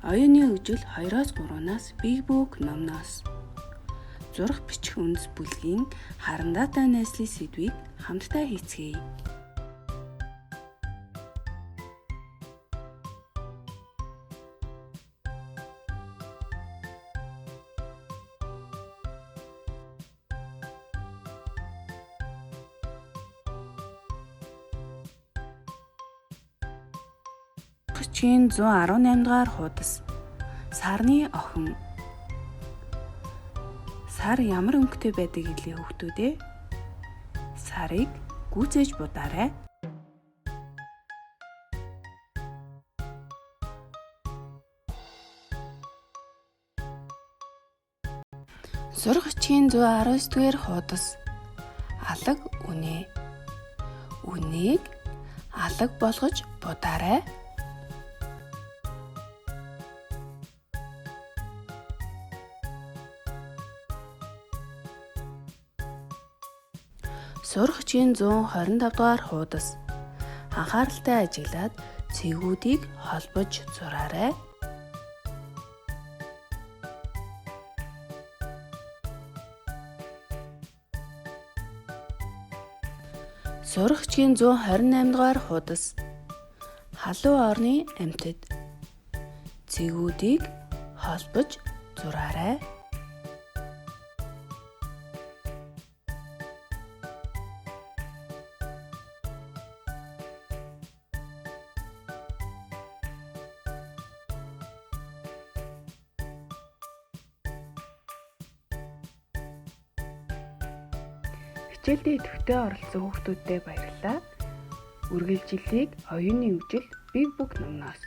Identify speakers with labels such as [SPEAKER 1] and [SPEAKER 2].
[SPEAKER 1] Оюуны үжил 2-3-наас Big Book номноос зурах бичих үндэс бүлгийн харандаатай найзлын сэдвийг хамтдаа хийцгээе. Бичгийн 118 дугаар хуудас. Сарны охин. Сар ямар өнгөтэй байдаг гэлээ хүүхдүүд ээ? Сарыг гүйцээж будаарай. Зурах бичгийн 119 дугаар хуудас. Алаг үнэ. Үнийг алаг болгож будаарай. Зурах бичгийн 125 дугаар хуудас. Анхааралтай ажиглаад цэгүүдийг холбож зураарай. Зурах бичгийн 128 дугаар хуудас. Халуун орны амьтад. Цэгүүдийг холбож зураарай. Хичээлдээ төвтэй оролцсон хүүхдүүдтэй баярлалаа. Үргэлжиллийг оюуны үжил Big Book номноос